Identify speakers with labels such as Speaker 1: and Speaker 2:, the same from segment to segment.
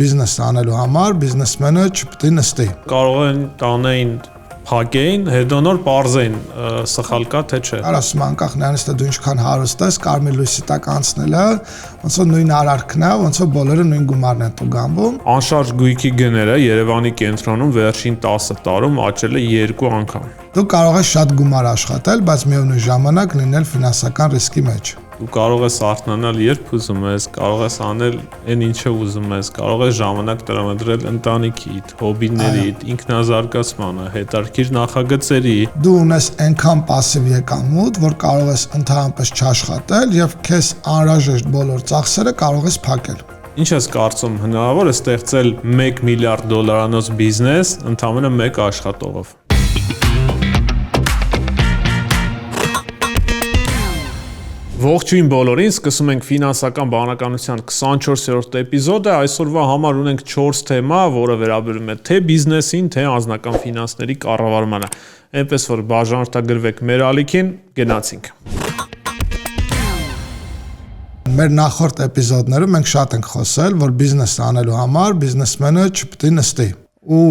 Speaker 1: բիզնես անելու համար բիզնեսմենը չպետք է նստի։
Speaker 2: Կարող են տանեին փակեին, հետո նոր պարզեին, սխալ կա թե չէ։
Speaker 1: Ասում անկախ նրանից թե դու ինչքան հարուստ ես, կարմիր լույսի տակ անցնելը, ոնց որ նույն արարքն է, ոնց որ բոլորը նույն գումարն են տուգանվում։
Speaker 2: Անշարժ գույքի գները Երևանի կենտրոնում վերջին 10 տարում աճել է 2 անգամ։
Speaker 1: Դու կարող ես շատ գումար աշխատել, բայց միևնույն ժամանակ լինել ֆինանսական ռիսկի մեջ։
Speaker 2: Դու կարող ես արթնանալ երբ ուզում ես, կարող ես անել այն ինչը ուզում ես, կարող ես ժամանակ տրամադրել ընտանիքիդ, հոբիներիդ, ինքնազարգացմանը, հետաքրքիր նախագծերի։
Speaker 1: Դու ունես այնքան пассив եկամուտ, որ կարող ես ընդհանրապես չաշխատել եւ քեզ անհրաժեշտ բոլոր ծախսերը կարող ես փակել։
Speaker 2: Ինչ ես կարծում, հնարավոր է ստեղծել $1 միլիարդ բիզնես ընդամենը մեկ աշխատողով։ Ողջույն բոլորին, սկսում ենք ֆինանսական բանականության 24-րդ էպիզոդը, այսօրվա համար ունենք 4 թեմա, որը վերաբերում է թե բիզնեսին, թե անձնական ֆինանսների կառավարմանը։ Այնպես որ բաժանորդագրվեք մեր ալիքին, գնացինք։
Speaker 1: Մեր նախորդ էպիզոդներում մենք շատ ենք խոսել, որ բիզնես անելու համար բիզնեսմենը չպետք է նստի ու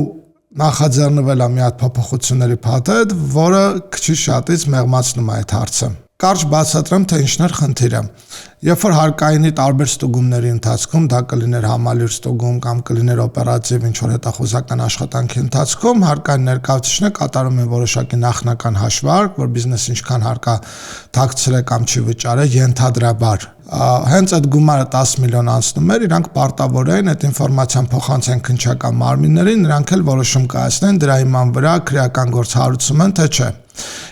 Speaker 1: նախաձեռնվել է մի հատ փոփոխությունների փաթեթ, որը քիչ շատից մեղմացնում է այդ հարցը։ Կարճ բացատրեմ, թե ինչն էր խնդիրը։ Երբ որ հարկայինի տարբեր ստուգումների ընթացքում, դա կլիներ համալիր ստուգում կամ կլիներ օպերատիվ ինչ-որ հետախուզական աշխատանքի ընթացքում, հարկային ներկայացուցիչները կատարում են որոշակի նախնական հաշվարկ, որ բիզնեսը ինչքան հարկա թաքցրել կամ չի վճարել, ենթադրաբար։ Հենց այդ գումարը 10 միլիոն անցնում էր, իրանք պարտավոր էին այդ ինֆորմացիան փոխանցեն քննչական մարմիններին, նրանք էլ որոշում կայացնեն դրա հիման վրա քրեական գործ հարուցում են, թե չէ։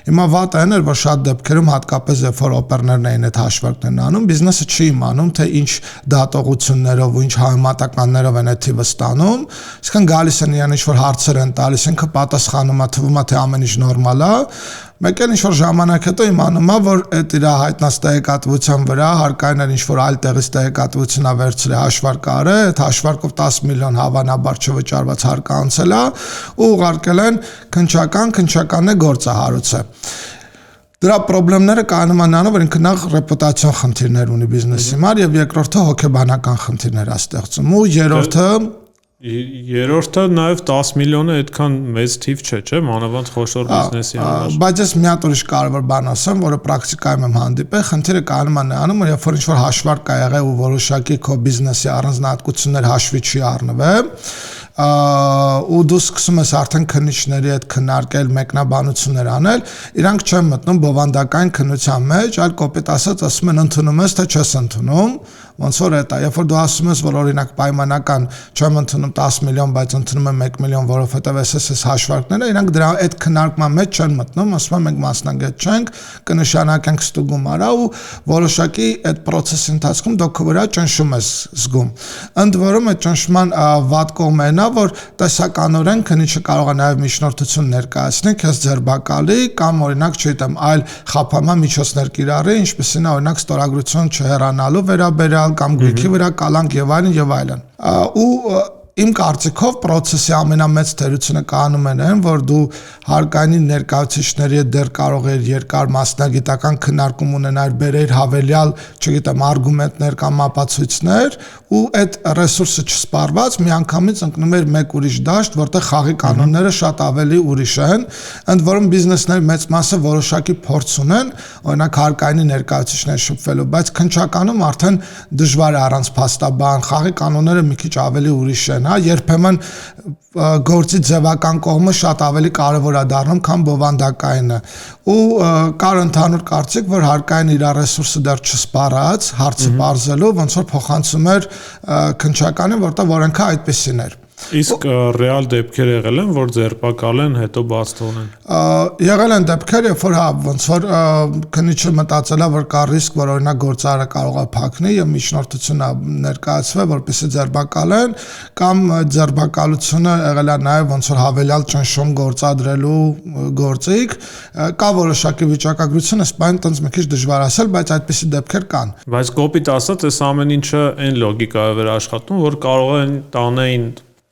Speaker 1: Հիմա վատը այն էր, որ շատ դեպքերում հատկապես երբ որ օպերներն էին այդ հաշվարկներն անում, բիզնեսը չի իմանում, թե ինչ դատողություններով ու ինչ համեմատականներով են այդ թիվը ստանում, այսինքն գալիս են իրան ինչ-որ հարցեր են տալիս, ինքը պատասխանում է, թվում է թե ամեն ինչ նորմալ է, մեկ էլ ինչ-որ ժամանակ հետո իմանում է, որ այդ իր հայտնած տեղեկատվության վրա հարկայինը ինչ-որ այլ տեղից տեղեկատվություն է վերցրել, հաշվարկ արել, այդ հաշվարկով 10 միլիոն հավանաբար չվճարված հարկա անցել է ու ուղարկել են քննչականն է գործը հարուցը։ Դրա խնդիրները կայանում են նրանով, որ ինքը նախ ռեպուտացիոն խնդիրներ ունի բիզնեսի համար եւ երկրորդը հոգեբանական խնդիրներ է ստեղծում ու
Speaker 2: երրորդը նաև 10 միլիոնը այդքան մեծ թիվ չէ, մանավանդ խոշոր բիզնեսի համար։
Speaker 1: Բայց ես մի հատ ուրիշ կարևոր բան ասեմ, որը պրակտիկայում եմ հանդիպել, խնդիրը կայանում է նրանում, որ երբ որ ինչ-որ հաշվարկ կա եղել ու որոշակի քո բիզնեսի առանձնահատկություններ հաշվի չի առնվել, ու դու սկսում ես արդեն քննիչների հետ քննարկել, մեկնաբանություններ անել, իրանք չեն մտնում բովանդակային քննության մեջ, այլ կոպիտ ասած ասում են ընդունում ես, թե չես ընդունում, ոնց որ դա, երբ որ դու ասում ես, որ օրինակ պայմանական չեմ ընդունում 10 միլիոն, բայց ընդունում եմ 1 միլիոն, որովհետև այս հաշվարկները, իրանք դրա այդ քննարկման մեջ չեն մտնում, ասում են մենք մասնագետ չենք, կնշանակենք ստուգում արա ու որոշակի այդ process-ի ընթացքում դու քո վրա ճնշում ես զգում։ Ընդ որում այդ ճնշման վատ կողմերն որ տեսականորեն քննիչը կարող է նաև միջնորդություն ներկայացնի, քեզ ձերբակալի կամ օրինակ չգիտեմ, այլ խափանման միջոցներ կիրառի, ինչպեսին է օրինակ ստորագրություն չհեռանալու վերաբերյալ կամ գույքի վրա կալանք եւ այլն։ Ու իմ կարծիքով process-ի ամենամեծ թերությունը կանում են այն, որ դու հարկայինի ներկայացուցիչների հետ դեռ կարող ես երկար մասնագիտական քննարկում ունենալ, բերել հավելյալ, չգիտեմ, արգումենտներ կամ ապացույցներ, ու այդ ռեսուրսը չսպառված միանգամից ընկնում էր մեկ ուրիշ դաշտ, որտեղ խաղի կանոնները շատ ավելի ուրիշ են, ընդ որում բիզնեսների մեծ մասը որոշակի փորձ ունեն, օրինակ հարկայինի ներկայացուցիչներ շփվելու, բայց քննչականում արդեն դժվար է առանց փաստաբան, խաղի կանոնները մի քիչ ավելի ուրիշ են, երբեմն գործի ձևական կողմը շատ ավելի կարևոր է դառնում, քան բովանդակայինը։ Ու կար ընդհանուր կարծիք, որ հարկային իր ռեսուրսը դեռ չսպառած, հարցը բարձելու, ոնց որ փոխանցում էր քննչականին, որտեղ օրենքը այդպեսին էր։
Speaker 2: Իսկ ռեալ դեպքեր եղել են, որ ձերբակալ են, հետո բաց թողնեն։
Speaker 1: Եղել են դեպքեր, երբ որ ոնց որ քննիչը մտածել է, որ կա ռիսկ, որ օրինակ գործարարը կարող է փակնի եւ միջնորդությունը ներկայացվել, որպեսզի ձերբակալեն, կամ ձերբակալությունը եղել է նաեւ ոնց որ հավելյալ ճնշում գործադրելու գործիք, կա որոշակի վիճակագրություն, սպայն տենց մի քիչ դժվար ասել, բայց այդպիսի դեպքեր կան։
Speaker 2: Բայց կոպիտ ասած, այս ամեն ինչը այն լոգիկայով էր աշխատում, որ կարող են տանեին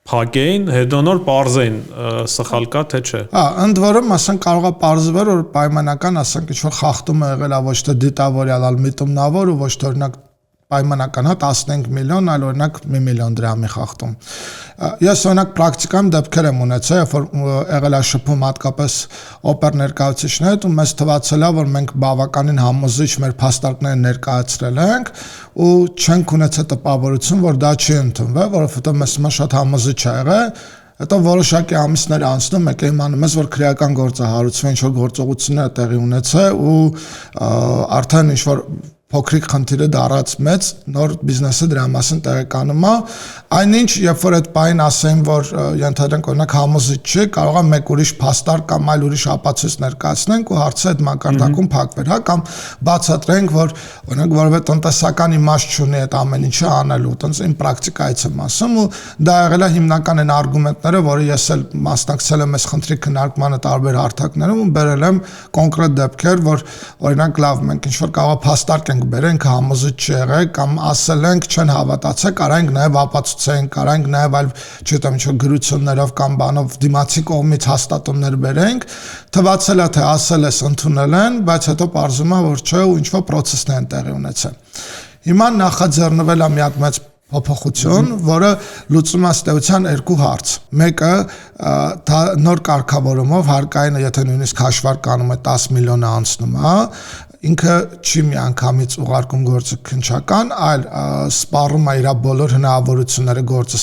Speaker 2: փակեին, հետո նոր պարզեին, սխալ կա թե չէ։
Speaker 1: Ընդ որում, ասենք կարող է պարզվել, որ պայմանական, ասենք ինչ-որ խախտում է եղել, ոչ թե դիտավորյալ, այլ միտումնավոր ու ոչ թե օրինակ պայմանական 15 միլիոն, այլ օրինակ 1 միլիոն դրամի խախտում։ Ես օրինակ պրակտիկայում դեպքեր եմ ունեցել, երբ որ եղել է շփում հատկապես օպեր ներկայացուցիչների հետ, ու մեզ թվացել է, որ մենք բավականին համոզիչ մեր փաստարկները ներկայացրել ենք ու չենք ունեցել տպավորություն, որ դա չի ընդունվել, որովհետև մեզ հիմա շատ համոզիչ ա եղել։ Հետո որոշակի ամիսներ անցնում եք իմանում ես, որ քրեական գործահարություն ինչ-որ գործողություններ տեղի ունեցել ու արդեն ինչ-որ փոքրիկ խնդիրը դառած մեծ նոր բիզնեսը դրա մասին տեղեկանում է, այնինչ երբ որ այդ բային ասեն, որ ենթադրենք օրինակ համոզիչ չի, կարող է մեկ ուրիշ փաստարկ կամ այլ ուրիշ ապացույց ներկայացնենք ու հարցը այդ մակարդակում փակվեր, հա, կամ բացատրենք, որ օրինակ որովհետեւ տնտեսական իմաստ չունի այդ ամեն ինչը անելու, տենց իմ պրակտիկայից եմ ասում ու դա եղել է հիմնական այն արգումենտները, որը ես էլ մասնակցել եմ այս խնդրի քննարկմանը տարբեր հարթակներում ու բերել եմ կոնկրետ դեպքեր, որ օրինակ լավ մենք ինչ-որ կարող փաստարկ բերենք համոզիչ չի եղել կամ ասել ենք չեն հավատացել, կարանք նաև ապացուցենք, կարանք նաև այլ չգիտեմ ինչ-որ գրություններով կամ բանով դիմացի կողմից հաստատումներ բերենք, թվացել է թե ասել ես ընդունել են, բայց հետո պարզվում է որ չէ ու ինչ-որ պրոցեսներ են տեղի ունեցել։ Հիմա նախաձեռնվել է մի հատ մեծ փոփոխություն, որը լուծում է ստեյության երկու հարց։ Մեկը նոր կարգավորումով հարկային, եթե նույնիսկ հաշվարկ անում է 10 միլիոնը անցնում է, ինքը չի միանգամից ուղարկում գործը քննչական, այլ սպառում է իր բոլոր հնարավորությունները գործը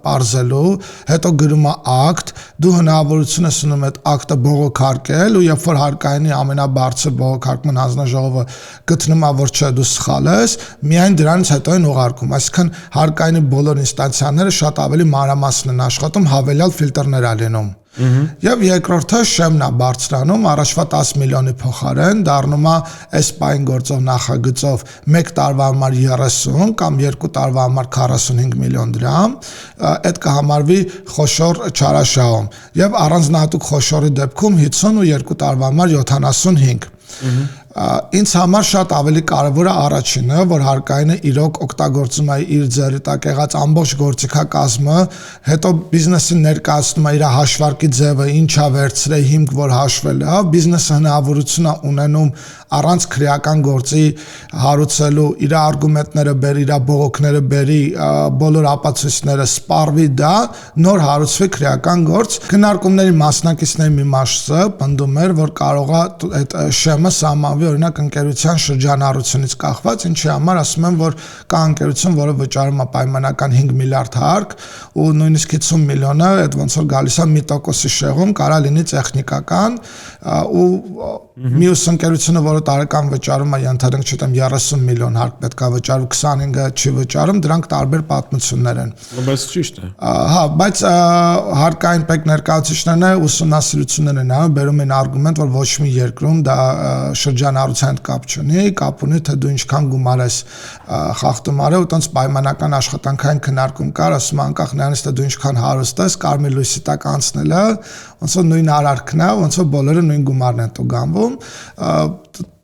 Speaker 1: պարզելու, հետո գրում է ակտ, դու հնարավորություն ես ունում այդ ակտը բողոքարկել ու երբ որ հարկայինի ամենաբարձր բողոքարկման հանձնաժողովը գտնում է, որ չէ դու սխալ ես, միայն դրանից հետո են ուղարկում, այսինքն հարկայինի բոլոր ինստանցիաները շատ ավելի մանրամասն են աշխատում, հավելյալ ֆիլտրներ ա լինում։ Եվ երկրորդը շեմն է բարձրանում, առաջվա 10 միլիոնի փոխարեն դառնում է այս պայն գործով նախագծով 1 տարվա համար 30 կամ 2 տարվա համար 45 միլիոն դրամ, այդ կհամարվի խոշոր չարաշահում, եւ առանձնահատուկ խոշորի դեպքում 50 ու 2 տարվա համար 75։ Ինձ համար շատ ավելի կարևոր է առաջինը, որ հարկայինը իրոք օգտագործում է իր ձեռի տակ եղած ամբողջ գործիքակազմը, հետո բիզնեսին ներկայացնում է իր հաշվարկի ձևը, ինչա վերցրել հիմք, որ հաշվել է, բիզնեսը հնարավորություն է ունենում առանց քրեական գործի հարուցելու իր արգումենտները բերի, իր բողոքները բերի, բոլոր ապացույցները սպառվի դա, նոր հարուցվի քրեական գործ։ Քննարկումների մասնակիցների մի մասը պնդում էր, որ կարող է այդ շեմը սահմանվի օրինակ ընկերության շրջանառությունից կախված, ինչի համար ասում եմ, որ կա ընկերություն, որը վճարում է պայմանական 5 միլիարդ հարկ ու նույնիսկ 50 միլիոնը այդ ոնց որ գալիս է 1%-ի շեղում, կարա լինի տեխնիկական ու մյուս ընկերությունը, որը տարեկան վճարում է ենթադրենք չգիտեմ 30 միլիոն հարկ պետք է վճարում, 25-ը չի վճարում, դրանք տարբեր պատմություններ են։
Speaker 2: Բայց ճիշտ է։
Speaker 1: Հա, բայց հարկային պետք ներկայացուցիչներն ուսումնասիրություններ են անում, բերում են արգումենտ, որ ոչ մի երկրում դա շրջանառության կապ չունի, կապ ունի թե դու ինչքան գումար ես խախտում արել, ու տենց պայմանական աշխատանքային քննարկում կար, ասում անկախ նրանից թե դու ինչքան հարուստ ես, կարմիր լույսի տակ անցնելը, ոնց որ նույն արարքն է, ոնց որ բոլորը նույն գումարն են տուգանվում,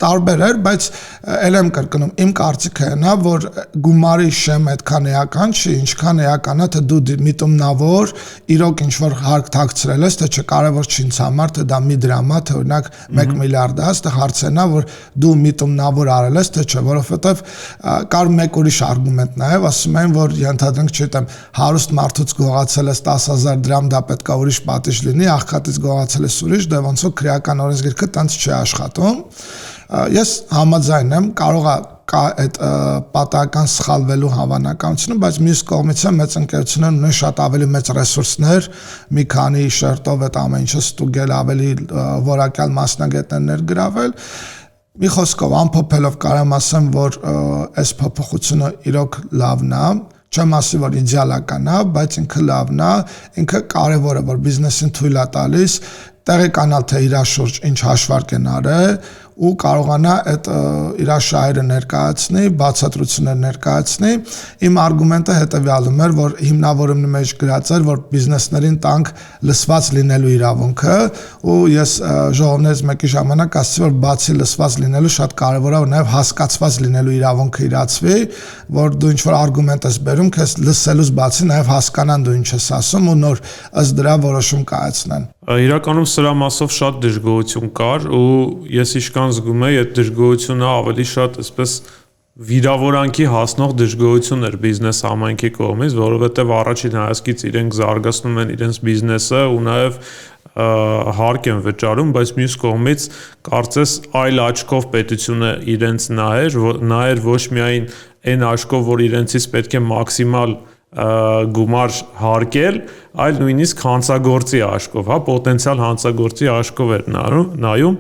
Speaker 1: տարբեր էր, բայց ել եմ կրկնում, իմ կարծիքը նա, որ գումարի շեմ այդքան էական չի, ինչքան էական է, թե դու միտումնավոր իրոք ինչ-որ հարկ թաքցրել ես, թե չկարևոր չի ինձ համար, թե դա մի դրամ է, թե օրինակ 1 միլիարդ է, այստեղ հարցն է, որ դու միտումնավոր արել ես, թե չէ, որովհետև կար մեկ ուրիշ արգումենտ նաև, ասում են, որ ենթադրենք չգիտեմ, հարուստ մարդուց գողացել ես 10,000 դրամ, դա պետք է ուրիշ պատիժ լինի, աղքատից գողացել ես ուրիշ, դե ոնց որ քրեական օրենսգիրքը տենց չի աշխատում։ Ես համաձայն եմ, կարող է կա այդ պատահական սխալվելու հավանականությունը, բայց մյուս կողմից մեծ ընկերություններն ունեն շատ ավելի մեծ ռեսուրսներ, մի քանի շերտով այդ ամեն ինչը ստուգել, ավելի որակյալ մասնագետներ ներգրավել։ Մի խոսքով ամփոփելով կարամ ասեմ, որ այս փոփոխությունը իրոք լավն է, չեմ ասի, որ իդեալական է, բայց ինքը լավն է, ինքը կարևոր է, որ բիզնեսին թույլ է տալիս տեղեկանալ, թե իր շուրջ ինչ հաշվարկ են արել ու կարողանա այդ իր շահերը ներկայացնի, բացատրություններ ներկայացնի։ Իմ արգումենտը հետևյալն էր, որ հիմնավորումի մեջ գրած էր, որ բիզնեսներին տանք լսված լինելու իրավունքը, ու ես ժողովներից մեկի ժամանակ ասացի, որ բացի լսված լինելու շատ կարևոր է, որ նաև հասկացված լինելու իրավունքը իրացվի, որ դու ինչ-որ արգումենտ ես բերում, քեզ լսելուց բացի նաև հասկանան դու ինչ ես ասում ու նոր ըստ դրա որոշում կայացնեն։
Speaker 2: Իրականում սրա մասով շատ դժգոհություն կար ու ես իշքան զգում եի այդ դժգոհությունը ավելի շատ այսպես վիրավորանքի հասնող դժգոհություն էր բիզնես համայնքի կողմից, որովհետև առաջին հայացքից իրենք զարգացնում են իրենց բիզնեսը ու նաև հարկ են վճարում, բայց մյուս կողմից կարծես այլ աչքով պետությունը իրենց նայեր ոչ միայն այն աչքով, որ իրենցից պետք է մաքսիմալ գումար հարկել, այլ նույնիսկ հանցագործի աչքով, հա, պոտենցիալ հանցագործի աչքով էր նայում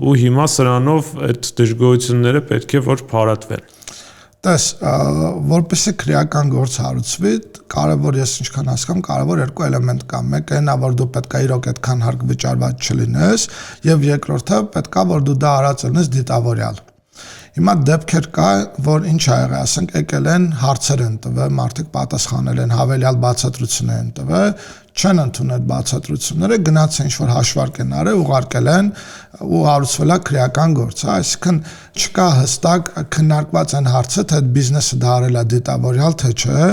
Speaker 2: ու հիմա սրանով այդ դժգոհությունները պետք է որ փարատվեն։
Speaker 1: Տես, որպեսզի քրեական գործ հարուցվի, կարևոր ես ինչքան հասկամ, կարևոր երկու էլեմենտ կա։ Մեկը նա, որ դու պետք է իրոք այդքան հարկ վճարված չլինես, եւ երկրորդը պետք է որ դու դա արած լինես դիտավորյալ։ Հիմա դեպքեր կա, որ ինչ ա եղել, ասենք եկել են հարցեր են տվել, մարդիկ պատասխանել են, հավելյալ բացատրություններ են տվել, չեն ընդունել բացատրությունները, գնաց ինչ-որ հաշվարկ են արել, ուղարկել են ու հարուցվել է քրեական գործ, հա, այսինքն չկա հստակ քննարկված են հարցը, թե այդ բիզնեսը դարել է դիտավորյալ, թե չէ,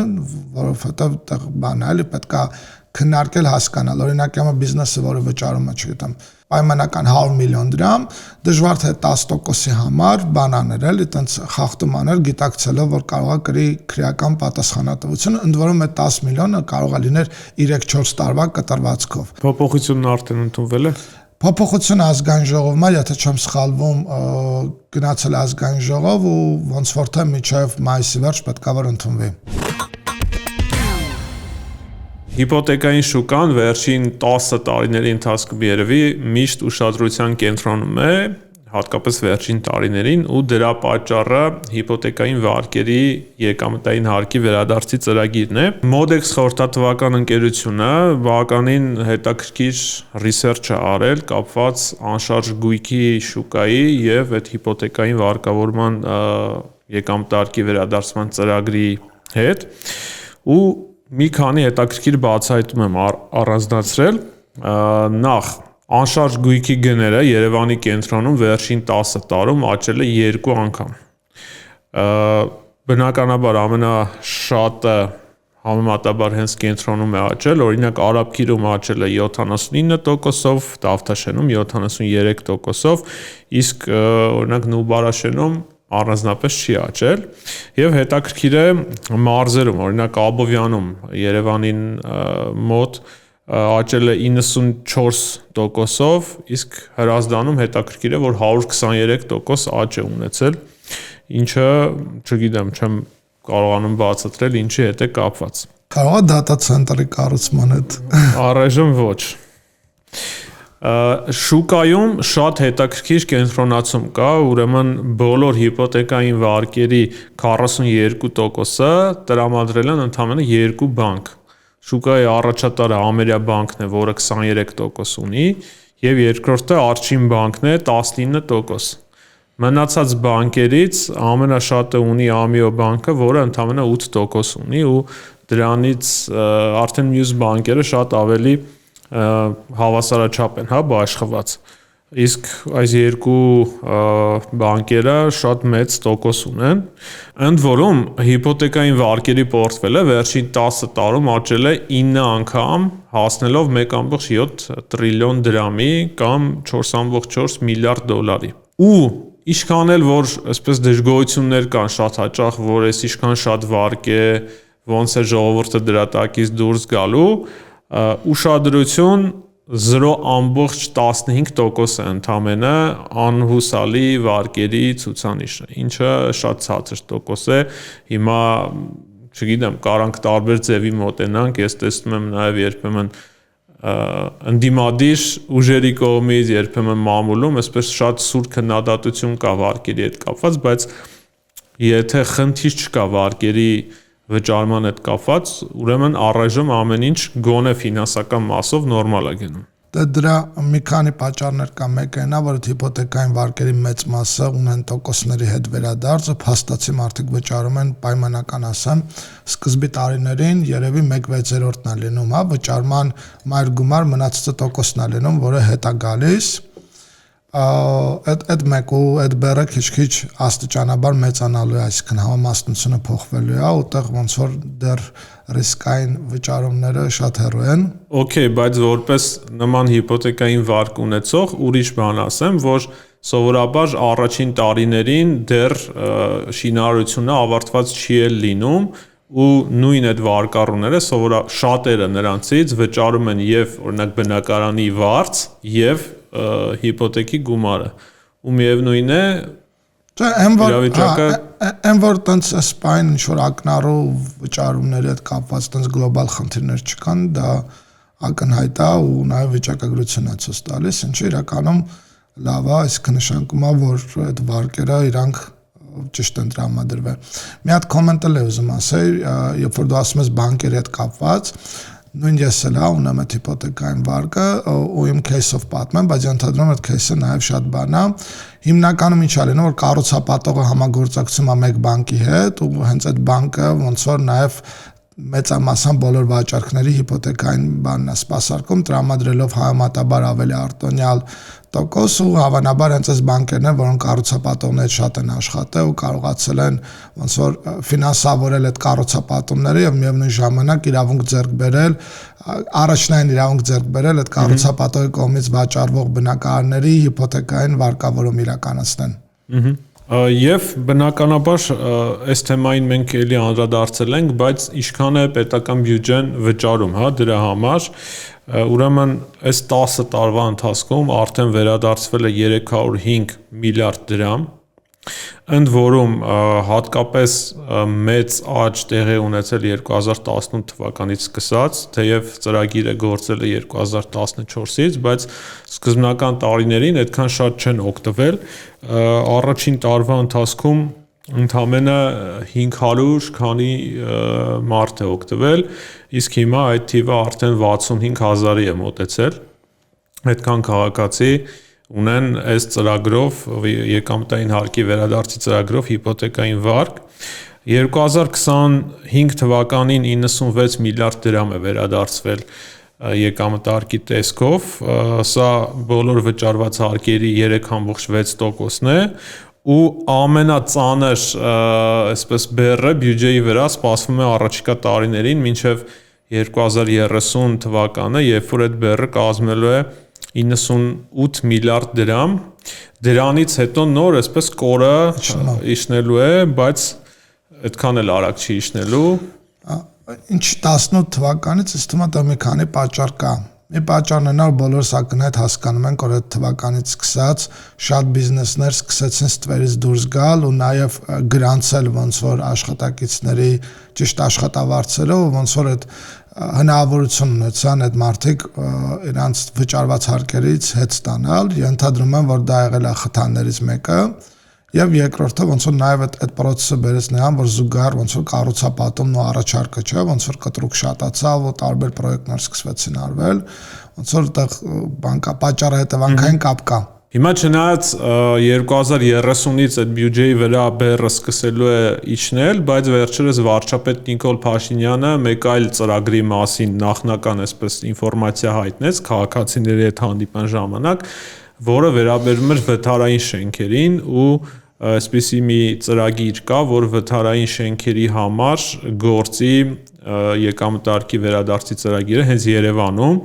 Speaker 1: որովհետև այդտեղ բան է, էլի պետք է քննարկել հասկանալ, օրինակ յամա բիզնեսը, որը վճարում է, չգիտեմ, պայմանական 100 միլիոն դրամ, դժվար թե 10%-ի համար բանաներ էլի, տենց խախտում անել, գիտակցելով, որ կարող է կրի քրեական պատասխանատվություն, ընդ որում այդ 10 միլիոնը կարող է լիներ 3-4 տարվա կտրվածքով։
Speaker 2: Փոփոխությունն արդեն ընդունվել է։
Speaker 1: Փոփոխությունը ազգային ժողովում է, եթե չեմ սխալվում, գնացել ազգային ժողով ու ոնց որ թե մինչև մայիսի վերջ պետք է որ ընդունվի։
Speaker 2: Հիպոթեկային շուկան վերջին 10 տարիների ընթացքում երևի միշտ ուշադրության կենտրոնում է, հատկապես վերջին տարիներին ու դրա պատճառը հիպոթեկային վարկերի եկամտային հարկի վերադարձի ծրագիրն է։ Modex խորհրդատվական ընկերությունը բավականին հետաքրքիր ռիսերչ է արել կապված անշարժ գույքի շուկայի եւ այդ հիպոթեկային վարկավորման եկամտարկի վերադարձման ծրագրի հետ ու մի քանի հետաքրքիր բացահայտում եմ առանձնացրել նախ անշարժ գույքի գները Երևանի կենտրոնում վերջին 10 տարում աճել է 2 անգամ բնականաբար ամենաշատը համեմատաբար հենց կենտրոնում է աճել օրինակ Արաբքիրում աճել է 79%-ով Տավթաշենում 73%-ով իսկ օրինակ Նուբարաշենում առանձնապես չի աճել եւ հետաքրքիր է մարզերում օրինակ Աբովյանում Երևանին մոտ աճել է 94%-ով իսկ Հրազդանում հետաքրքիր է որ 123% աճ է ունեցել ինչը չգիտեմ չեմ կարողանում բացատրել ինչի հետ է կապված
Speaker 1: կարող է data center-ի կառուցման հետ
Speaker 2: առայժմ ոչ շուկայում շատ հետաքրքիր կենտրոնացում կա, ուրեմն բոլոր հիպոթեկային վարկերի 42%-ը տրամադրել են ընդամենը 2 բանկ։ Շուկայի առաջատարը Ամերիա բանկն է, որը 23% ունի, եւ երկրորդը Արչին բանկն է 19%։ Մնացած բանկերից ամենաշատը ունի Ամիո բանկը, որը ընդամենը 8% ունի ու դրանից արդեն մյուս բանկերը շատ ավելի հավասարաչափ են, հա, բաշխված։ Իսկ այս երկու բանկերը շատ մեծ տոկոս ունեն։ Ընդ որում հիպոթեկային վարկերի պորտֆելը վերջին 10 տարում աճել է 9 անգամ, հասնելով 1.7 տրիլիոն դրամի կամ 4.4 միլիարդ դոլարի։ Ու ինչքան էլ որ այսպես դժգոհություններ կան շատ հաճախ, որ այս ինչքան շատ վարկ է, ոնց է ժողովուրդը դրա տակից դուրս գալու, ուշադրություն 0.15% է ընդամենը անհուսալի վարկերի ցուցանիշը, ինչը շատ ցածր տոկոս է։ Հիմա, չգիտեմ, կարանք տարբեր ձևի մոտենանք, ես տեսնում եմ նաև երբեմն ընդդիմադիր ուժերի կողմից, երբեմն մամուլում, այսպես շատ սուր քննադատություն կա վարկերի հետ կապված, բայց եթե խնդիր չկա վարկերի վճարման հետ կապված, ուրեմն առայժմ ամեն ինչ գոնե ֆինանսական մասով նորմալ է գնում։
Speaker 1: Դրա մի քանի պատճառներ կա, մեկը նա, որ հիպոթեկային վարկերի մեծ մասը ունեն տոկոսների հետ վերադարձը, փաստացի մարդիկ վճարում են պայմանական ասեմ, սկզբի տարիներին երևի 1/6-ն է լինում, հա, վճարման մայր գումար մնացածը տոկոսն է լինում, որը հետ է գալիս։ Այդ մեկու այդ բերը քիչ-քիչ աստիճանաբար մեծանալու է, այսինքն համամասնությունը փոխվելու է, ուտեղ ոնց որ դեռ ռիսկային վճարումները շատ հեռու են։
Speaker 2: Okay, բայց որպես նման հիպոթեկային վարկ ունեցող ուրիշ բան ասեմ, որ սովորաբար առաջին տարիներին դեռ շինարարությունը ավարտված չի լինում ու նույն այդ վարկառուները շատերը նրանցից վճարում են եւ օրինակ բնակարանի վարձ եւ հիպոթեկի գումարը։ Ու միևնույն է
Speaker 1: Այն որ տենց սպայն ինչ-որ ակնառու վճարումների հետ կապված տենց գլոբալ խնդիրներ չկան, դա ակնհայտ է ու նաև վիճակագրություն է ցույց տալիս, ինչը իրականում լավ է, այսինքն նշանակում է, որ այդ վարկերը իրանք ճիշտ են տրամադրվել։ Մի հատ կոմենտ էլ ուզում ասել, երբ որ դու ասում ես բանկերի հետ կապված, նույն ես էլ ունեմ այդ հիպոթեկային վարկը ու իմ case-ով պատմեմ, բայց ընդհանրում այդ case-ը նաև շատ բան է։ Հիմնականում ինչ է լինում, որ կառուցապատողը համագործակցում է մեկ բանկի հետ ու հենց այդ բանկը ոնց որ նաև մեծամասամբ բոլոր վաճառքների հիպոթեկային բանն է սպասարկում, տրամադրելով համեմատաբար ավելի արտոնյալ տոկոս ու հավանաբար հենց այս բանկերն են, որոնք կառուցապատողները շատ են աշխատել ու կարողացել են ոնց որ ֆինանսավորել այդ կառուցապատումները եւ միևնույն ժամանակ իրավունք ձեռք բերել, առաջնային իրավունք ձեռք բերել այդ կառուցապատողի կողմից վաճառվող բնակարանների հիպոթեկային վարկավորում իրականացնեն։
Speaker 2: Եվ բնականաբար այս թեմային մենք էլի անդրադարձել ենք, բայց ինչքան է պետական բյուջեն վճարում, հա, դրա համար, ուրեմն այս 10 տարվա ընթացքում արդեն վերադարձվել է 305 միլիարդ դրամ, ընդ որում հատկապես մեծ աճ տեղի ունեցել 2018 թվականից սկսած, թեև ծրագիրը գործել է 2014-ից, բայց սկզբնական տարիներին այդքան շատ չեն օգտվել, առաջին տարվա ընթացքում ընդամենը 500 քանի մարդ է օգտվել, իսկ հիմա այդ թիվը արդեն 65000-ի է մոտեցել, այդքան քաղաքացի ունեն այս ծրագրով եկամտային հարկի վերադարձի ծրագրով հիպոթեկային վարկ 2025 թվականին 96 միլիարդ դրամ է վերադարձվել եկամտարկի տեսքով սա բոլոր վճարված հարկերի 3.6%-ն է ու ամենածանր այսպես բեռը բյուջեի վրա սպասվում է առաջիկա տարիներին մինչև 2030 թվականը երբ որ այդ բեռը կազմելու է 98 միլիարդ դրամ, դրանից հետո նոր այսպես կորը իջնելու է, բայց այդքան էլ արագ չի իջնելու։
Speaker 1: Ինչ 18 թվականից ըստ ումա դա մի քանի պատճառ կա։ Մի պատճառն է, որ բոլորս ակնհայտ հասկանում ենք, որ այդ թվականից սկսած շատ բիզնեսներ սկսեցին ստվերից դուրս գալ ու նաև գրանցել ոնց որ աշխատակիցների ճիշտ աշխատավարձերով, ոնց որ այդ հնարավորություն ունեցան այդ մարդիկ իրանց վճարված հարկերից հետ ստանալ, ենթադրում եմ, որ դա եղել է խթաններից մեկը, եւ երկրորդը ոնց որ նաև այդ process-ը բերեց նրան, որ զուգահեռ ոնց որ կառուցապատումն ու առաջարկը չէ, ոնց որ կտրուկ շատացավ ու տարբեր պրոյեկտներ սկսվեցին արվել, ոնց որ այդտեղ բանկա պատճառը հետևանքային կապ կա։
Speaker 2: Հիմա չնայած 2030-ից այդ բյուջեի վրա բեռը սկսելու է իջնել, բայց վերջերս վարչապետ Նիկոլ Փաշինյանը մեկ այլ ծրագրի մասին նախնական այսպես ինֆորմացիա հայտնեց քաղաքացիների հետ հանդիպան ժամանակ, որը վերաբերում էր վթարային շենքերին ու այսպիսի մի ծրագիր կա, որ վթարային շենքերի համար գործի եկամտարկի վերադարձի ծրագիրը հենց Երևանում,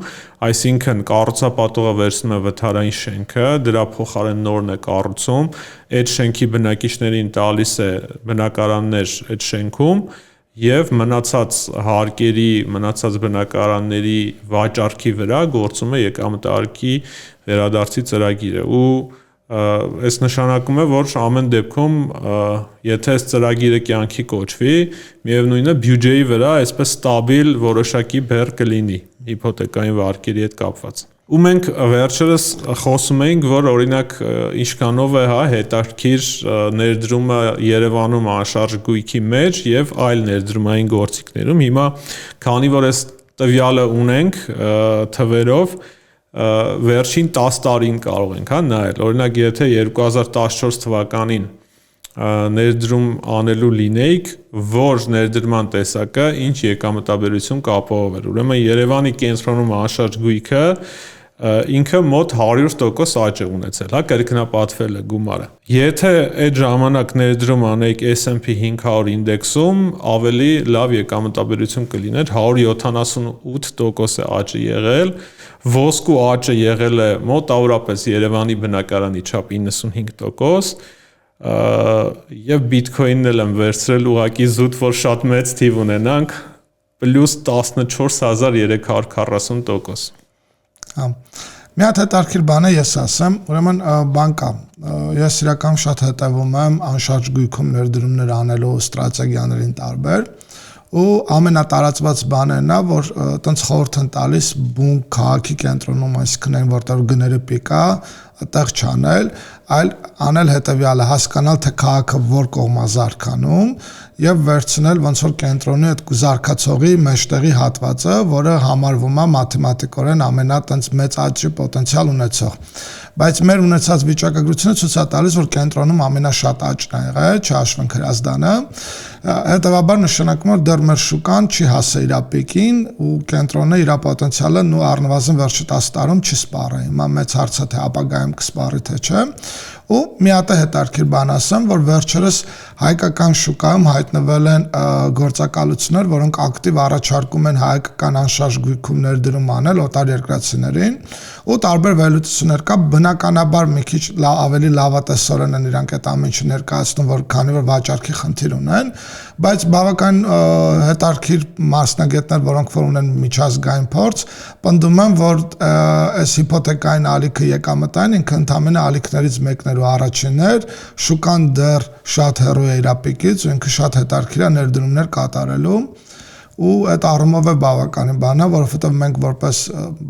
Speaker 2: այսինքն կառուցապատողը վերցնում է վթարային շենքը, դրա փոխարեն նորն է կառուցում, այդ շենքի բնակիչներին տալիս է բնակարաններ այդ շենքում եւ մնացած հարկերի, մնացած բնակարանների վաճառքի վրա գործում է եկամտարկի վերադարձի ծրագիրը ու այս նշանակում է, որ ամեն դեպքում եթե այս ծրագիրը կյանքի կոչվի, միևնույնն է բյուջեի վրա այսպես ստաբիլ որոշակի բեռ կլինի հիպոթեկային վարկերի հետ կապված։ Ու մենք վերջերս խոսում էինք, որ օրինակ ինչքանով է հետաքրքիր ներդրումը Երևանում անշարժ գույքի մեջ եւ այլ ներդրումային գործիքներում։ Հիմա քանի որ այս տվյալը ունենք թվերով վերջին 10 տարին կարող ենք նայել։ Օրինակ, եթե 2014 թվականին ներդրում անելու լինեիք, որ ներդրման տեսակը ինչ եկամտաբերություն կապահով էր։ Ուրեմն Երևանի կենտրոնում անշարժ գույքը ինքը մոտ 100% աճ է ունեցել, հա, կրկնապատկվել է գումարը։ Եթե այդ ժամանակ ներդրում անեիք S&P 500 ինդեքսում, ավելի լավ եկամտաբերություն կլիներ, 178% է աճը եղել, ոսկու աճը եղել է մոտավորապես Երևանի բնակարանի չափ 95%, եւ բիթքոինն էլ եմ վերցրել ուղղակի զուտ, որ շատ մեծ թիվ ունենանք, պլյուս 14340%։
Speaker 1: Հա։ Մի հատ հետաքրքիր բան է ես ասեմ, ուրեմն բան կա։ Ես իրական շատ հետևում եմ անշարժ գույքում ներդրումներ անելու ստրատեգիաներին տարբեր, ու ամենատարածված բանն է, որ տենց խորհուրդ են տալիս բուն քաղաքի կենտրոնում, այսինքն այն որտեղ գները պիկա, այդտեղ չանել, այլ անել հետևյալը, հասկանալ թե քաղաքը որ կողմ է զարգանում եւ վերցնել ոնց որ կենտրոնի այդ զարգացողի մեջտեղի հատվածը, որը համարվում է մաթեմատիկորեն ամենա տենց մեծ աճի պոտենցիալ ունեցող։ Բայց մեր ունեցած վիճակագրությունը ցույց է տալիս, որ կենտրոնում ամենաշատ աճն է եղել, չհաշվենք հրազդանը, հետևաբար նշանակում է, որ դեռ մեր շուկան չի հասել իր պիկին ու կենտրոնը իր պոտենցիալը ու առնվազն վերջի 10 տարում չի սպառել։ Հիմա մեծ հարց է թե ապագայում կսպառի թե չէ։ Ու մի հատ հետաքրքիր բան ասեմ, որ վերջերս հայկական շուկայում հայտնվել են գործակալություններ, որոնք ակտիվ առաջարկում են հայկական անշարժ գույքում ներդրում անել օտարերկրացիներին, ու տարբեր վերլուծություններ կա, բնականաբար մի քիչ ավելի լավատեսորեն են իրանք այդ ամեն ինչը ներկայացնում, որ քանի որ վաճառքի խնդիր ունեն, բայց բավական հետաքրքիր մասնագետներ, որոնք որ ունեն միջազգային փորձ, պնդում են, որ այս հիփոթեկային ալիքը եկամտային ինքը ընդհանրապես ալիքներից մեկն ու առաջիններ, շուկան դեռ շատ հեռու է իր պիկից ու ինքը շատ հետաքրքիր է ներդրումներ կատարելու, ու այդ առումով է բավականին բան է, որովհետև մենք որպես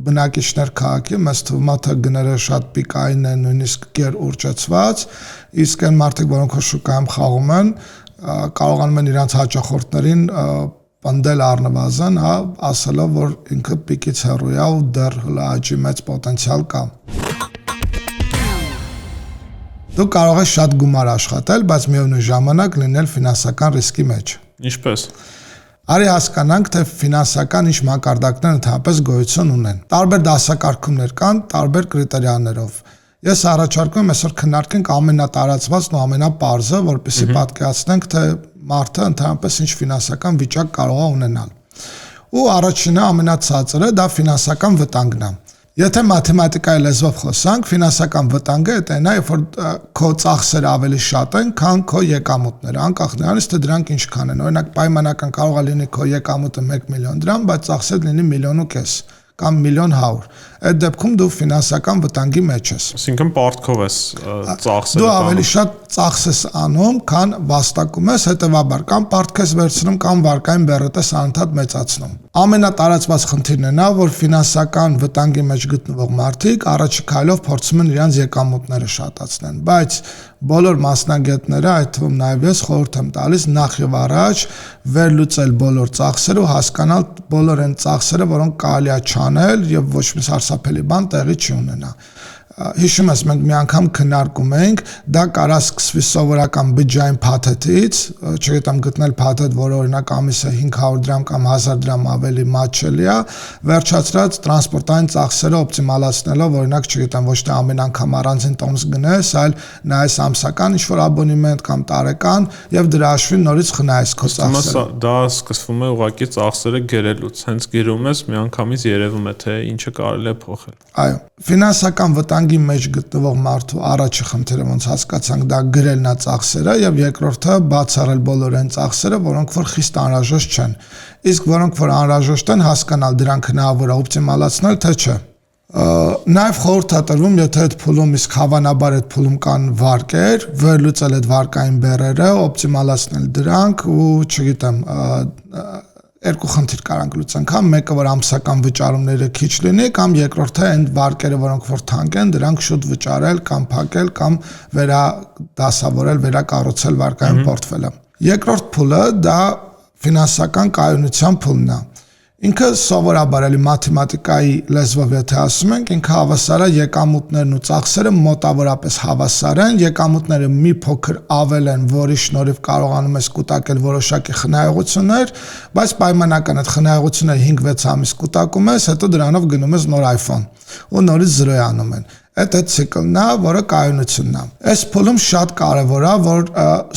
Speaker 1: բնակիչներ քաղաքի մեզ թվում է թե գները շատ պիկային են, նույնիսկ գերուրճեցված, իսկ այն մարդիկ, որոնք շուկայում խաղում են, կարողանում են իրանց հաճախորդներին պնդել առնվազն, հա, ասելով, որ ինքը պիկից հեռու է ու դեռ աճի մեծ պոտենցիալ կա։ Դու կարող ես շատ գումար աշխատել, բայց միևնույն ժամանակ լինել ֆինանսական ռիսկի մեջ։ Ինչպես։ Արի հասկանանք, թե ֆինանսական ինչ մակարդակներ ընդհանրապես գոյություն ունեն։ Տարբեր դասակարգումներ կան, տարբեր կրիտերիաներով։ Ես առաջարկում եմ այսօր քննարկենք ամենատարածվածն ու ամենապարզը, որպեսզի պատկերացնենք, թե մարդը ընդհանրապես ինչ ֆինանսական վիճակ կարող է ունենալ։ Ու առաջինը ամենացածրը դա ֆինանսական վտանգն է։ Եթե մաթեմատիկայի լեզվով խոսանք, ֆինանսական վտանգը դա է, երբ որ քո ծախսերը ավելի շատ են, քան քո եկամուտները, անկախ նրանից, թե դրանք ինչքան են։ Օրինակ, պայմանական կարող է լինի քո եկամուտը 1 միլիոն դրամ, բայց ծախսերը լինի 1,5 միլիոն կամ 1,100,000։ Այդ դեպքում դու ֆինանսական վտանգի մեջ ես։ Այսինքն պարտքով ես ծախսերը։ Դու ավելի շատ ծախս ես անում, քան վաստակում ես, հետևաբար կամ պարտք ես վերցնում, կամ վարկային բեռդ ես անընդհատ մեծացնում։ Ամենատարածված խնդիրն է նա, որ ֆինանսական վտանգի մեջ գտնվող մարդիկ առաջի քայլով փորձում են իրենց եկամուտները շատացնեն, բայց բոլոր մասնագետները, այդ թվում նաև ես խորհուրդ եմ տալիս նախ եւ առաջ վերլուծել բոլոր ծախսերը ու հասկանալ բոլոր այն ծախսերը, որոնք կարելի է չանել եւ ոչ մի սարսափելի բան տեղի չի ունենա։ Հիշում ես, մենք մի անգամ քննարկում էինք, դա կարա սկսվի սովորական բջջային փաթեթից, չգիտեմ գտնել փաթեթ, որը օրինակ ամիսը 500 դրամ կամ 1000 դրամ ավելի մատչելի է, վերջացրած տրանսպորտային ծախսերը օպտիմալացնելով, օրինակ, չգիտեմ, ոչ թե ամեն անգամ առանձին տոմս գնես, այլ նայես ամսական ինչ-որ աբոնեմենտ կամ տարեկան եւ դրա հաշվին նորից խնայես քո ծախսերը։ Դա սկսվում է ուղղակի ծախսերը գերելուց, հենց գերում ես, միանգամից երևում է, թե ինչը կարելի է փոխել։ Այո, ֆինանսական վտանգի մեջ գտնվող մարդու առաջի խնդիրը ոնց հասկացանք դա գրելն է ծախսերը եւ երկրորդը բացառել բոլոր այն ծախսերը, որոնք որ խիստ անհրաժեշտ չեն։ Իսկ որոնք որ անհրաժեշտ են, հասկանալ դրանք հնարավոր է օպտիմալացնել թե չէ։ Նաև խորհուրդ է տրվում, եթե այդ փուլում իսկ հավանաբար այդ փուլում կան վարկեր, վերլուծել այդ վարկային բեռերը, օպտիմալացնել դրանք ու չգիտեմ երկու խնդիր կարանք լուծենք, հա, մեկը որ ամսական վճարումները քիչ լինի, կամ երկրորդը այն վարկերը, որոնք որ թանկ են, դրանք շուտ վճարել կամ փակել կամ վերադասավորել, վերակառուցել վարկային պորտֆելը։ Երկրորդ փուլը դա ֆինանսական կայունության փուլն է։ Ինքը սովորաբար էլի մաթեմատիկայի լեզվով եթե ասում ենք, ինքը հավասար է եկամուտներն ու ծախսերը մոտավորապես հավասար են, եկամուտները մի փոքր ավել են, որի շնորհիվ կարողանում ես կուտակել որոշակի խնայողություններ, բայց պայմանական այդ խնայողությունները 5-6 ամիս կուտակում ես, հետո դրանով գնում ես նոր iPhone ու նորից 0 անում են։ Այդ ցիկլն է, որը կայունությունն է։ Այս փուլում շատ կարևոր է, որ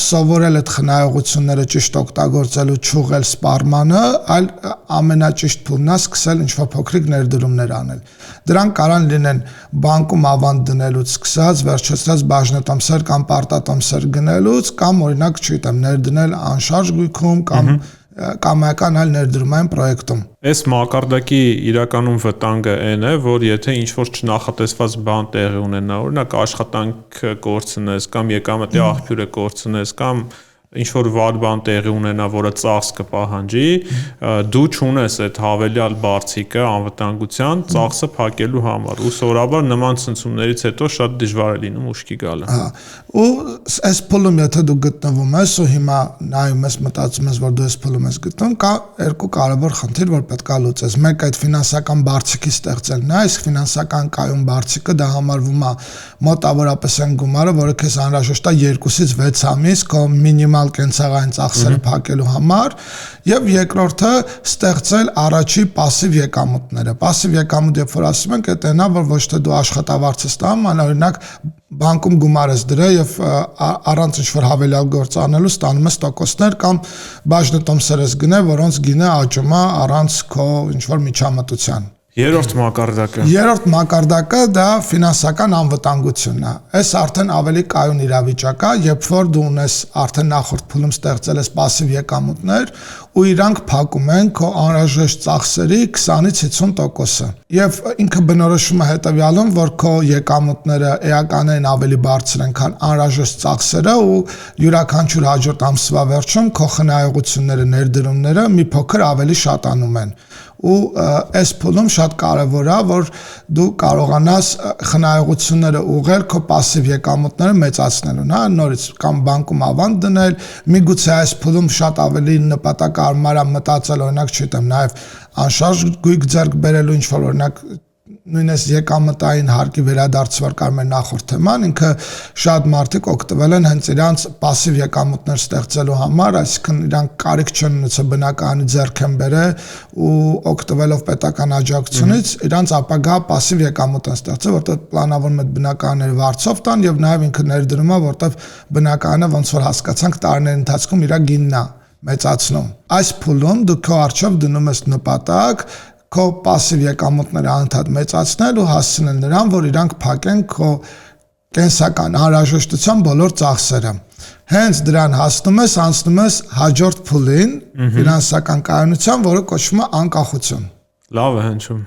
Speaker 1: սովորել այդ խնայողությունները ճիշտ օգտագործելու ճուղել սպառմանը, այլ ամենաճիշտ փուլն է սկսել ինչ-որ փոքրիկ ներդրումներ անել։ Դրանք կարան լինեն բանկում ավանդ դնելուց սկսած, վերջացրած բաժնետամսեր կամ պարտատամսեր գնելուց, կամ օրինակ, չգիտեմ, ներդնել անշարժ գույքում կամ կամայական այլ ներդրումային պրոյեկտում։
Speaker 2: Այս մակարդակի իրականում վտանգը այն է, որ եթե ինչ-որ չնախատեսված բան տեղի ունենա, օրինակ աշխատանք կորցնես կամ եկամտի աղբյուր կորցնես կամ ինչ-որ վատ բան տեղի ունենա, որը ծախս կպահանջի, դու չունես այդ հավելյալ բարձիկը անվտանգության ծախսը փակելու համար։ Ու սովորաբար նման ցնցումներից հետո շատ դժվար է լինում ուշքի գալը։
Speaker 1: Ու այս փուլում եթե դու գտնվում ես ու հիմա նայում ես, մտածում ես, որ դու այս փուլում ես գտնվում, կա երկու կարևոր խնդիր, որ պետք է լուծես։ Մեկ այդ ֆինանսական բարձիկի ստեղծելն է, այս ֆինանսական կայուն բարձիկը դա համարվում է մոտավորապես այն գումարը, որը քեզ անհրաժեշտ է 2-ից 6 ամիս քո մինիմալ կենցաղային ծախսերը փակելու համար, եւ երկրորդը ստեղծել առաջի пассив եկամուտները։ Пассив եկամուտ երբ որ ասում ենք, դա նա, որ ոչ թե դու աշխատավարձ ես տանում, այլ օրինակ բանկում գումար ես դրել եւ առանց ինչ-որ հավելյալ գործ անելու ստանում ես տոկոսներ կամ բաժնետոմսեր ես գնել, որոնց գինը աճում է առանց քո ինչ-որ միջամտության։
Speaker 2: Երրորդ մակարդակը։
Speaker 1: Երրորդ մակարդակը դա ֆինանսական անվտանգությունն է։ Այս արդեն ավելի կայուն իրավիճակ է, երբ որ դու ունես արդեն նախորդ փուլում ստեղծել ես пассив եկամուտներ ու իրանք փակում են քո անհրաժեշտ ծախսերի 20-ից 50%-ը։ Եվ ինքը բնորոշում է հետևյալում, որ քո եկամուտները էականորեն ավելի բարձր են, քան անհրաժեշտ ծախսերը ու յուրաքանչյուր հաջորդ ամսվա վերջում քո խնայողությունները, ներդրումները մի փոքր ավելի շատանում են։ Ու այս փուլում շատ կարևոր է, որ դու կարողանաս խնայողությունները ուղղել քո пассив եկամուտները մեծացնելուն, հա, նորից կամ բանկում ավանդ դնել, միգուցե այս փուլում շատ ավելի նպատակարար է մտածել, օրինակ, չգիտեմ, նաև անշարժ գույք ձեռք բերելու ինչ-որ օրինակ նույնիսկ եկամտային հարկի վերադարձվար կարմեր նախորդ թեման, ինքը շատ մարդիկ օգտվել են հենց իրանց пассив եկամուտներ ստեղծելու համար, այսինքն իրանք կարիք չեն ունեցել բնականի ձեռք են բերել ու օգտվելով պետական աջակցությունից իրանց ապագա пассив եկամուտ են ստեղծել, որտեղ պլանավորում են բնակարանները վարձով տան եւ նաեւ ինքը ներդրում է, որտեղ բնակարանը ոնց որ հասկացանք տարիների ընթացքում իր գինն է մեծացնում։ Այս փուլում դու քո առջև դնում ես նպատակ քո пассив եկամուտները անընդհատ մեծացնել ու հասցնել նրան, որ իրանք փակեն քո կենսական անհրաժեշտության բոլոր ծախսերը։ Հենց դրան հասնում ես, անցնում ես հաջորդ փուլին, ֆինանսական կայունության, որը կոչվում է անկախություն։
Speaker 2: Լավ է հնչում։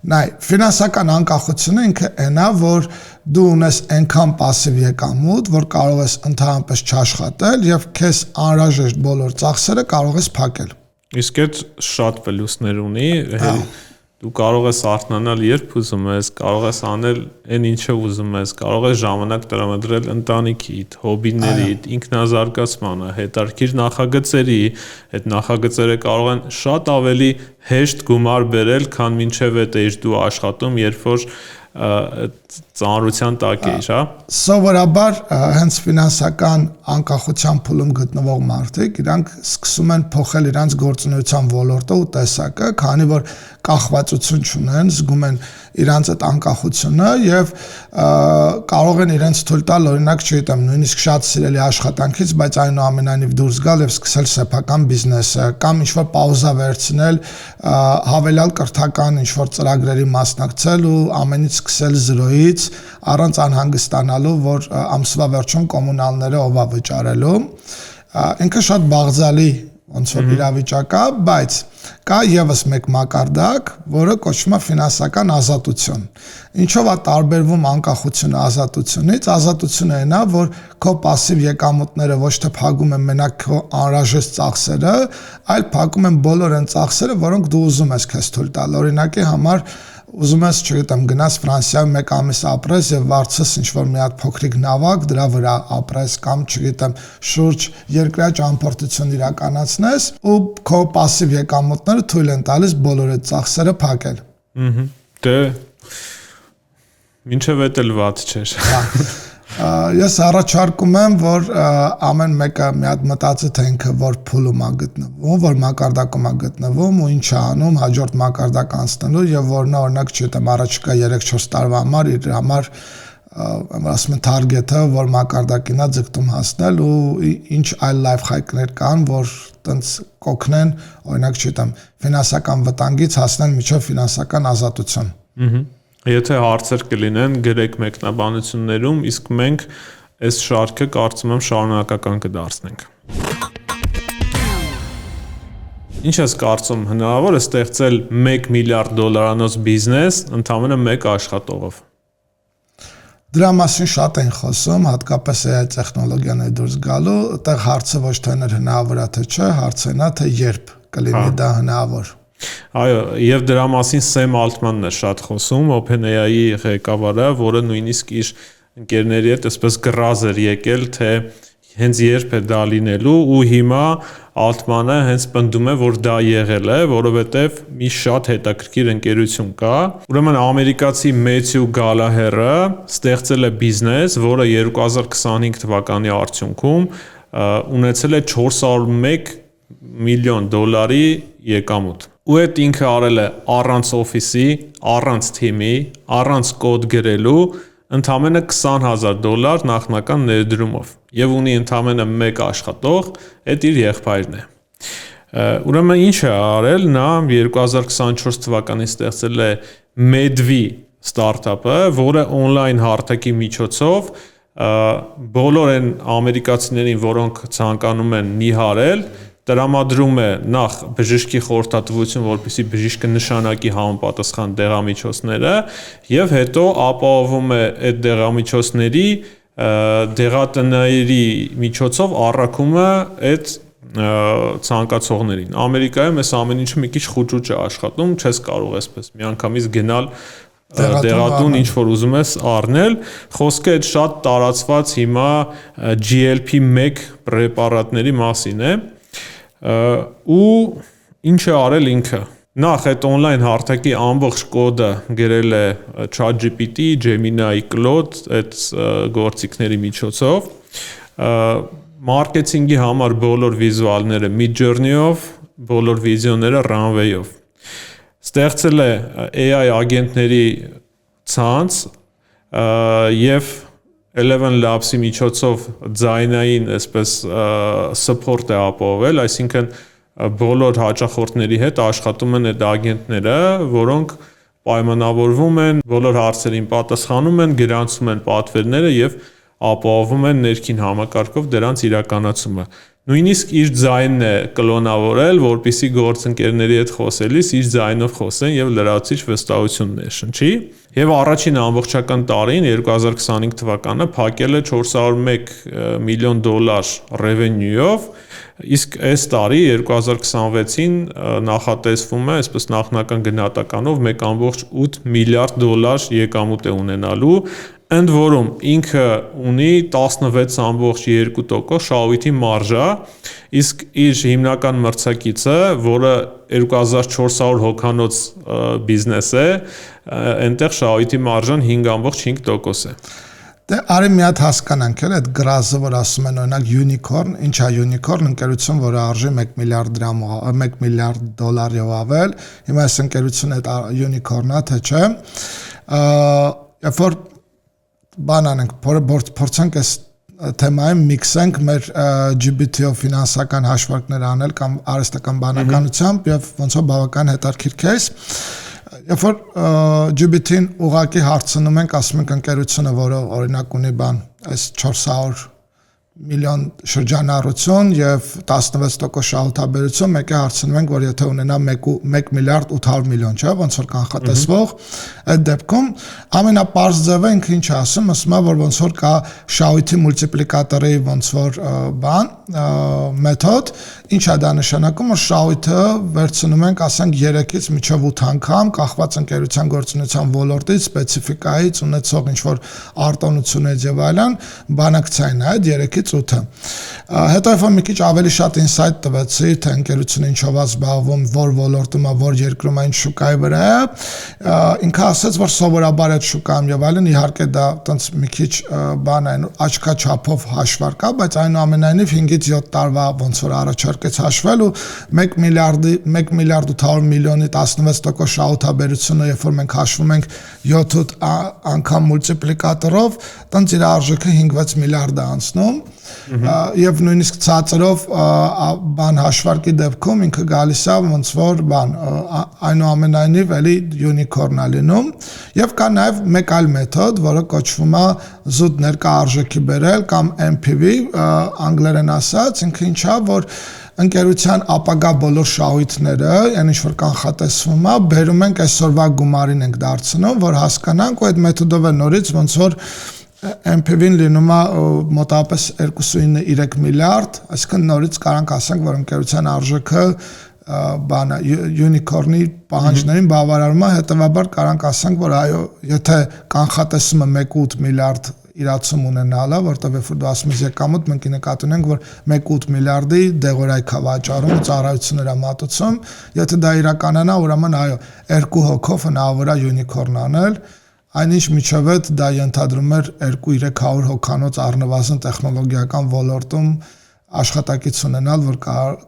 Speaker 1: Նայ, ֆինանսական անկախությունը ինքը այն է, որ դու ունես այնքան пассив եկամուտ, որ կարող ես ընդհանրապես չաշխատել եւ քեզ անհրաժեշտ բոլոր ծախսերը կարող ես փակել։
Speaker 2: Իսկ այդ շատ պլյուսներ ունի, դու կարող ես արթնանալ երբ ուզում ես, կարող ես անել այն ինչը ուզում ես, կարող ես ժամանակ տրամադրել ընտանիքիդ, հոբիներիդ, ինքնազարգացմանը, հետաքրքիր նախագծերի, այդ նախագծերը կարող են շատ ավելի հեշտ գումար բերել, քան մինչև այդ էջ դու աշխատում, երբ որ ծանրության տակ էիր, հա։
Speaker 1: Սովորաբար հենց ֆինանսական անկախության փուլում գտնվող մարդիկ իրանք սկսում են փոխել իրանց գործունեության ոլորտը ու տեսակը, քանի որ կախվածություն չունեն, զգում են իրանց այդ անկախությունը եւ կարող են իրենց թույլ տալ, օրինակ, չգիտեմ, նույնիսկ շատ սիրելի աշխատանքից, բայց այնուամենայնիվ դուրս գալ եւ սկսել սեփական բիզնեսը կամ ինչ-որ պաուզա վերցնել, հավելյալ կրթական ինչ-որ ծրագրերի մասնակցել ու ամենից սկսել զրոյից առանց անհանգստանալու, որ ամսվա վերջում կոմունալները ով է վճարելու։ Ինքը շատ բաղձալի ոնց որ իրավիճակ է, բայց կա եւս մեկ մակարդակ, որը կոչվում է ֆինանսական ազատություն։ Ինչով է տարբերվում անկախությունը ազատությունից։ Ազատությունը այն է, որ քո пассив եկամուտները ոչ թե փակում են մենակ քո անհրաժեշտ ծախսերը, այլ փակում են բոլոր այն ծախսերը, որոնք դու ուզում ես քեզ թույլ տալ։ Օրինակի համար ուզում ես, չգիտեմ, գնաս Ֆրանսիայում 1 ամիս ապրես եւ վարձես ինչ-որ մի հատ փոքրիկ նավակ, դրա վրա ապրես կամ, չգիտեմ, շուրջ երկրյա ճամփորդություն իրականացնես ու քո пассив եկամուտները թույլ են տալիս բոլոր այդ ծախսերը փակել։
Speaker 2: Դե մինչև էդ էլ ված չէր։
Speaker 1: Ես առաջարկում եմ, որ ամեն մեկը մի հատ մտածի թե ինքը որ փուլում է գտնվում, որ մակարդակում է գտնվում ու ինչ է անում հաջորդ մակարդակ անցնելու եւ որն օրինակ չգիտեմ առաջիկա 3-4 տարվա համար իր համար ասում են target-ը, որ մակարդակին է ձգտում հասնել ու ինչ այլ life hack-ներ կան, որ տենց կօգնեն, օրինակ չգիտեմ, ֆինանսական վտանգից հասնել մինչև ֆինանսական ազատություն։
Speaker 2: Եթե հարցեր կլինեն, գրեք մեկնաբանություններում, իսկ մենք այս շարքը կարծում եմ շարունակական կդարձնենք։ Ինչ ես կարծում, հնարավոր է ստեղծել $1 միլիարդ բիզնես ընդամենը 1 աշխատողով։
Speaker 1: Դրա մասին շատ են խոսում, հատկապես AI տեխնոլոգիաների դուրս գալու, այդտեղ հարցը ոչ թե հնարավոր է թե չէ, հարցը նա թե երբ կլինի դա հնարավոր։
Speaker 2: Այո, եւ դրա մասին Սեմ Ալտմանն է շատ խոսում, OpenAI-ի ղեկավարը, որը նույնիսկ իր ընկերների հետ այսպես գրազ էր եկել, թե հենց երբ է դա լինելու ու հիմա Ալտմանը հենց պնդում է, որ դա եղել է, որովհետեւ մի շատ հետաքրքիր ընկերություն կա։ Ուրեմն ամերիկացի Մեթյու Գալահերը ստեղծել է բիզնես, որը 2025 թվականի արդյունքում ունեցել է $401 միլիոն եկամուտ։ Ու այդ ինքը արել է առանց օֆիսի, առանց թիմի, առանց կոդ գրելու, ընդամենը $20,000 նախնական ներդրումով եւ ունի ընդամենը 1 աշխատող, այդ իր եղբայրն է։ Ուրեմն ինչ է արել, նա 2024 թվականին ստեղծել է Medvi ստարտափը, որը on-line հարթակի միջոցով բոլոր այն ամերիկացիներին, որոնք ցանկանում են նիհարել, տրամադրում է նախ բժշկի խորհրդատվություն, որպեսզի բժիշկը նշանակի համապատասխան դեղամիջոցները եւ հետո ապահովում է այդ դեղամիջոցների դեղատնային միջոցով առաքումը այդ ցանկացողներին։ Ամերիկայում այս ամեն ինչը մի քիչ խուճուճ է աշխատում, չես կարող այսպես միանգամից գնալ դեղատուն ինչ որ ուզում ես առնել, խոսքը այդ շատ տարածված հիմա GLP-1 պրեպարատների մասին է։ Ու ինչ է արել ինքը նախ այդ on-line հարթակի ամբողջ կոդը գրել է ChatGPT, Gemini, Claude այդ գործիքների միջոցով մարքեթինգի համար բոլոր վիզուալները Midjourney-ով, բոլոր վիդեոները Runway-ով ստեղծել է AI ագենտների ցանց եւ Eleven Labs-ի միջոցով ձայնային այսպես support է ապահովել, այսինքն բոլոր հաճախորդների հետ աշխատում են այդ ագենտները, որոնք պայմանավորվում են, բոլոր հարցերին պատասխանում են, գրանցում են պատվերները եւ ապահովում են ներքին համակարգով դրանց իրականացումը։ Նույնիսկ իր ձայնն է կլոնավորել, որպեսզի գործընկերների հետ խոսելիս իր ձայնով խոսեն եւ լրացուցիչ վստահություն ներշնչի։ Եվ առաջին ամբողջական տարին 2025 թվականը փակել է $401 միլիոն revenue-ով, իսկ այս տարի 2026-ին նախատեսվում է, այսպես նախնական գնահատականով $1.8 միլիարդ եկամուտ է ունենալու, ընդ որում ինքը ունի 16.2% շահույթի մարժա, իսկ իր հիմնական մրցակիցը, որը 2400 հոգանոց բիզնես է, այնտեղ շահույթի մարժան 5.5% է։
Speaker 1: Դե արի մի հատ հասկանանք էլ այդ գրազը, որ ասում են օրինակ unicorn, ինչ է unicorn, ընկերություն, որը արժի $1 միլիարդ $1 միլիարդ եւ ավել, հիմա այս ընկերությունը այդ unicorn-ը թե չէ, երբ որ բան անենք, փորձենք այս թեմային միքսենք մեր GPT-ով ֆինանսական հաշվարկներ անել կամ արհեստական բանականությամբ եւ ոնց որ բավական հետաքրքիր case, երբ որ GPT-ին ուղակի հարցնում ենք, ասում ենք ընկերությունը, որը օրինակ ունի բան, այս 400 միլիոն շրջանառություն եւ 16% շահութաբերություն, մեկը հարցնում ենք, որ եթե ունենա 1 միլիարդ 800 միլիոն, չէ՞, ոնց որ կանխատեսվող, այդ դեպքում ամենապարզ ձևը ինքը ինչ ասում, ասում է, որ ոնց որ կա շահույթի մուլտիպլիկատորի ոնց որ մեթոդ, ինչ է դա նշանակում, որ շահույթը վերցնում ենք, ասենք 3-ից մինչև 8 անգամ, կախված ընկերության գործունեության ոլորտից, սպეციფიკայից, ունեցող ինչ որ արտոնությունից եւ այլն, բանակցային է այդ 3-ից 8-ը։ Հետո երբ մի քիչ ավելի շատ ինսայթ տվեցի, թե ընկերությունը ինչով է զբաղվում, որ ոլորտում է, որ երկրում է, ինչ շուկայի վրա է, ինքը ասաց, որ սովորաբար այդ շուկայում եւ այլն իհարկե դա տենց մի քիչ բան է, աչքաչափով հաշվարկա, բայց այնուամենայնիվ 5-ից 7 տարվա ոնց որ առաջարկեց հաշվել ու 1 միլիարդ 800 միլիոնի 16% շահութաբերությունը, երբ որ մենք հաշվում ենք 7 անգամ մուլտիպլիկատորով, տենց իր արժեքը 5-6 միլիարդ է անցնում, եւ նույնիսկ ցածրով բան հաշվարկի դեպքում ինքը գալիս է ոնց որ բան այնուամենայնիվ էլի յունիկորն է լինում եւ կա նաեւ մեկ այլ մեթոդ, որը կոչվում է զուտ ներկա արժեքի բերել կամ NPV անգլերեն ասած, ինքը ինչա որ ընկերության ապագա բոլոր շահույթները, այն ինչ որ կանխատեսվում է, բերում ենք այսօրվա գումարին ենք դարձնում, որ հասկանանք ու այդ մեթոդով է նորից ոնց որ NPV-ն լինում է մոտավորապես 2.3 միլիարդ, այսինքն նորից կարանք ասենք, որ ընկերության արժեքը բանը յունիկորնի պահանջներին բավարարում է, հետևաբար կարանք ասենք, որ այո, եթե կանխատեսումը 1.8 միլիարդ իրացում ունենալը, որտեղ երբ դու ասում ես եկամուտ, մենք նկատի ունենք, որ 1.8 միլիարդի դեղորայք է վաճառում, ծառայություններ է մատուցում, եթե դա իրականանա, ուրեմն այո, 2 հոգով հնարավոր է յունիկորն անել, այնինչ միջովետ դա ենթադրում էր 200-300 հոգանոց առնվազն տեխնոլոգիական ոլորտում աշխատակից ունենալ, որ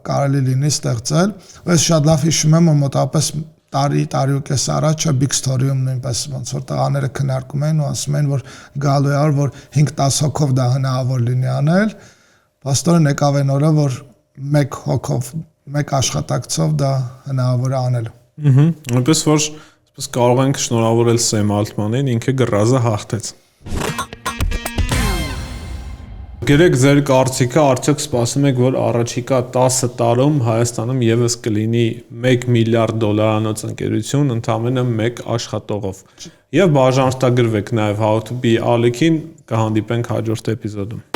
Speaker 1: կարելի լինի ստեղծել։ Ես շատ լավ հիշում եմ, որ մոտավորապես տարի ու կես առաջ Big Story-ում նույնպես ոնց որ տղաները քննարկում էին ու ասում էին, որ գալու է որ 5-10 հոգով դա հնարավոր լինի անել, փաստորեն եկավ այն օրը, որ 1 հոգով, 1 աշխատակցով դա հնարավոր է անել։
Speaker 2: Այնպես որ կարող ենք շնորհավորել Սեմ Ալթմանին, ինքը գրազը հաղթեց։ Գերեք ձեր կարծիքը, արդյոք սպասում եք, որ առաջիկա 10 տարում Հայաստանում եւս կլինի 1 միլիարդ դոլարանոց ընկերություն ընդամենը 1 աշխատողով։ Եվ բաժանորդագրվեք նաեւ How to be Ալիքին, կհանդիպենք հաջորդ էպիզոդում։